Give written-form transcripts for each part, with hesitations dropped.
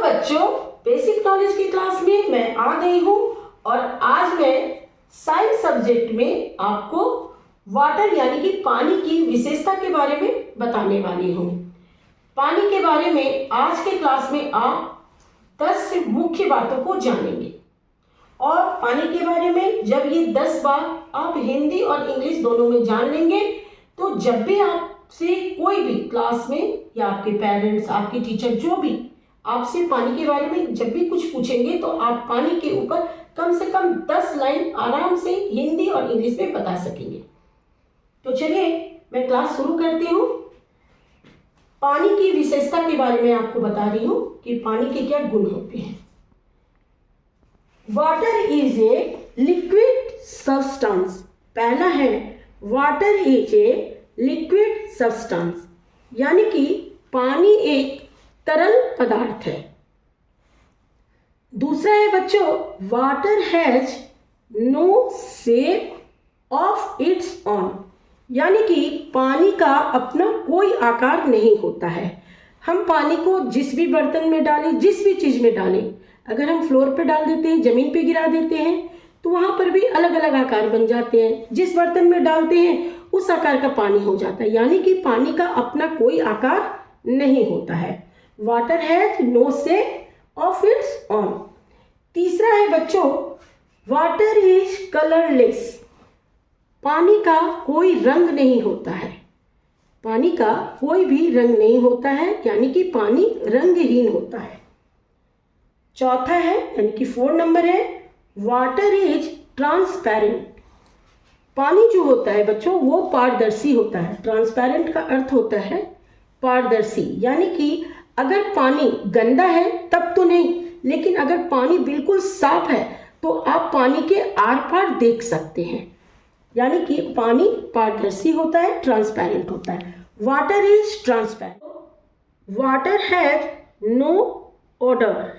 बच्चों, basic knowledge की class में मैं आ गई हूँ और आज मैं साइंस सब्जेक्ट में आपको वाटर यानी कि पानी की विशेषता के बारे में बताने वाली हूँ। पानी के बारे में आज के क्लास में आप 10 मुख्य बातों को जानेंगे और पानी के बारे में जब ये 10 बात आप हिंदी और इंग्लिश दोनों में जान लेंगे तो जब भी आपसे कोई भी क्लास में या आपके पेरेंट्स, आपके टीचर जो भी आपसे पानी के बारे में जब भी कुछ पूछेंगे तो आप पानी के ऊपर कम से कम 10 लाइन आराम से हिंदी और इंग्लिश में बता सकेंगे। तो चलिए मैं क्लास शुरू करती हूँ। पानी की विशेषता के बारे में आपको बता रही हूँ कि पानी के क्या गुण होते हैं। Water is a liquid substance. पहला है water is a liquid substance, यानी कि पानी एक तरल पदार्थ है। दूसरा है बच्चों, water has no shape of its own, यानी कि पानी का अपना कोई आकार नहीं होता है। हम पानी को जिस भी बर्तन में डालें, जिस भी चीज़ में डालें, अगर हम फ्लोर पे डाल देते हैं, ज़मीन पे गिरा देते हैं तो वहाँ पर भी अलग अलग आकार बन जाते हैं। जिस बर्तन में डालते हैं उस आकार का पानी हो जाता है, यानी कि पानी का अपना कोई आकार नहीं होता है। Water has no shape of its own. तीसरा है बच्चों, वाटर इज कलरलेस। पानी का कोई रंग नहीं होता है। पानी का कोई भी रंग नहीं होता है, यानी कि पानी रंगहीन होता है। चौथा है यानी कि 4 नंबर है, वाटर इज ट्रांसपेरेंट। पानी जो होता है बच्चों वो पारदर्शी होता है। ट्रांसपेरेंट का अर्थ होता है पारदर्शी, यानी कि अगर पानी गंदा है तब तो नहीं, लेकिन अगर पानी बिल्कुल साफ है तो आप पानी के आर पार देख सकते हैं, यानी कि पानी पारदर्शी होता है, ट्रांसपेरेंट होता है। Water is transparent. Water has no odour,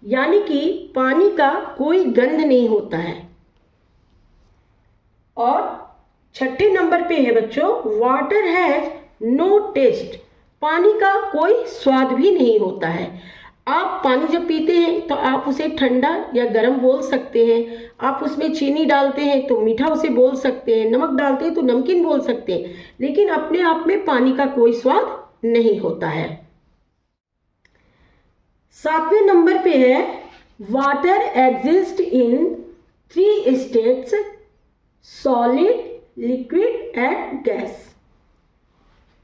यानी कि पानी का कोई गंध नहीं होता है। और छठे नंबर पे है बच्चों, वाटर हैज नो टेस्ट। पानी का कोई स्वाद भी नहीं होता है। आप पानी जब पीते हैं तो आप उसे ठंडा या गर्म बोल सकते हैं। आप उसमें चीनी डालते हैं तो मीठा उसे बोल सकते हैं, नमक डालते हैं तो नमकीन बोल सकते हैं, लेकिन अपने आप में पानी का कोई स्वाद नहीं होता है। 7वें नंबर पे है, water exist in 3 states, solid, liquid and gas.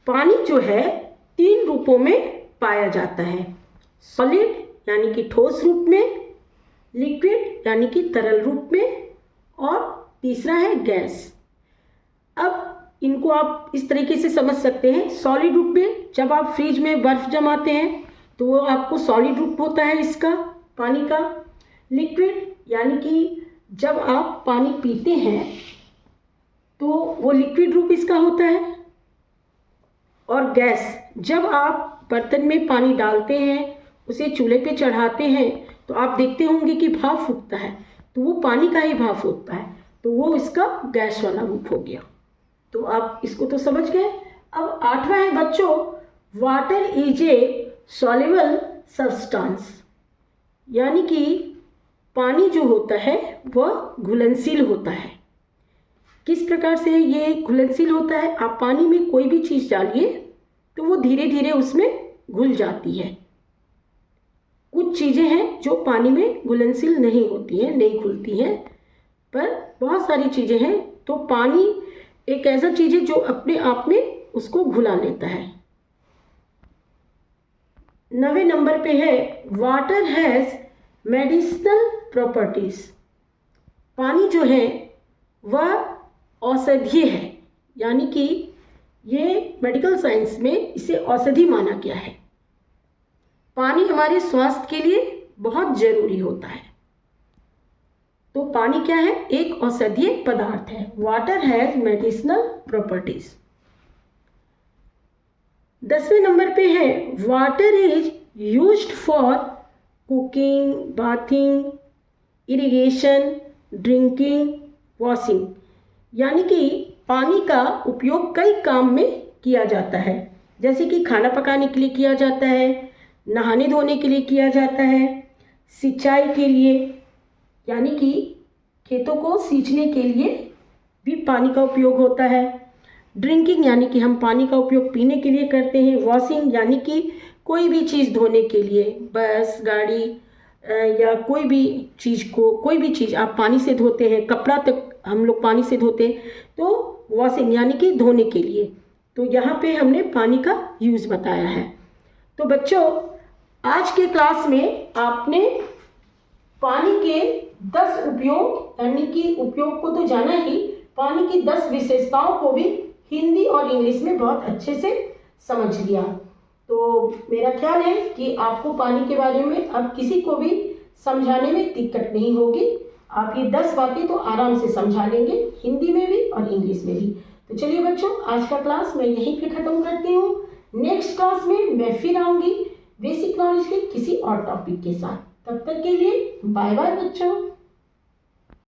पानी जो है 3 रूपों में पाया जाता है। सॉलिड यानी कि ठोस रूप में, लिक्विड यानी कि तरल रूप में, और तीसरा है गैस। अब इनको आप इस तरीके से समझ सकते हैं। सॉलिड रूप में जब आप फ्रिज में बर्फ जमाते हैं तो वो आपको सॉलिड रूप होता है इसका, पानी का। लिक्विड यानी कि जब आप पानी पीते हैं तो वो लिक्विड रूप इसका होता है। और गैस, जब आप बर्तन में पानी डालते हैं, उसे चूल्हे पे चढ़ाते हैं तो आप देखते होंगे कि भाप फूटता है, तो वो पानी का ही भाप होता है, तो वो इसका गैस वाला रूप हो गया। तो आप इसको तो समझ गए। अब 8वां है बच्चों, water is a soluble substance, यानी कि पानी जो होता है वह घुलनशील होता है। किस प्रकार से ये घुलनशील होता है? आप पानी में कोई भी चीज़ डालिए तो वो धीरे धीरे उसमें घुल जाती है। कुछ चीज़ें हैं जो पानी में घुलनशील नहीं होती हैं, नहीं घुलती हैं, पर बहुत सारी चीज़ें हैं तो पानी एक ऐसा चीज़ है जो अपने आप में उसको घुला लेता है। 9वें नंबर पे है, वाटर हैज़ मेडिसिनल प्रॉपर्टीज। पानी जो है वह औषधीय है, यानी कि ये मेडिकल साइंस में इसे औषधि माना गया है। पानी हमारे स्वास्थ्य के लिए बहुत जरूरी होता है। तो पानी क्या है? एक औषधीय पदार्थ है। Water has medicinal properties. 10वें नंबर पे है, water is used for cooking, bathing, irrigation, drinking, washing, यानी कि पानी का उपयोग कई काम में किया जाता है। जैसे कि खाना पकाने के लिए किया जाता है, नहाने धोने के लिए किया जाता है, सिंचाई के लिए यानी कि खेतों को सींचने के लिए भी पानी का उपयोग होता है, ड्रिंकिंग यानी कि हम पानी का उपयोग पीने के लिए करते हैं, वॉशिंग यानी कि कोई भी चीज़ धोने के लिए, बस गाड़ी या कोई भी चीज़ आप पानी से धोते हैं, कपड़ा तक हम लोग पानी से धोते हैं, तो वॉशिंग यानी कि धोने के लिए। तो यहाँ पे हमने पानी का यूज़ बताया है। तो बच्चों, आज के क्लास में आपने पानी के 10 उपयोग यानी कि उपयोग को तो जाना ही, पानी की 10 विशेषताओं को भी हिंदी और इंग्लिश में बहुत अच्छे से समझ लिया। तो मेरा ख्याल है कि आपको पानी के बारे में अब किसी को भी समझाने में दिक्कत नहीं होगी। आप ये 10 बातें तो आराम से समझा लेंगे, हिंदी में भी और इंग्लिश में भी। तो चलिए बच्चों, आज का क्लास मैं यहीं पे ख़त्म करती हूँ। नेक्स्ट क्लास में मैं फिर आऊँगी बेसिक नॉलेज के किसी और टॉपिक के साथ। तब तक के लिए बाय बाय बच्चों।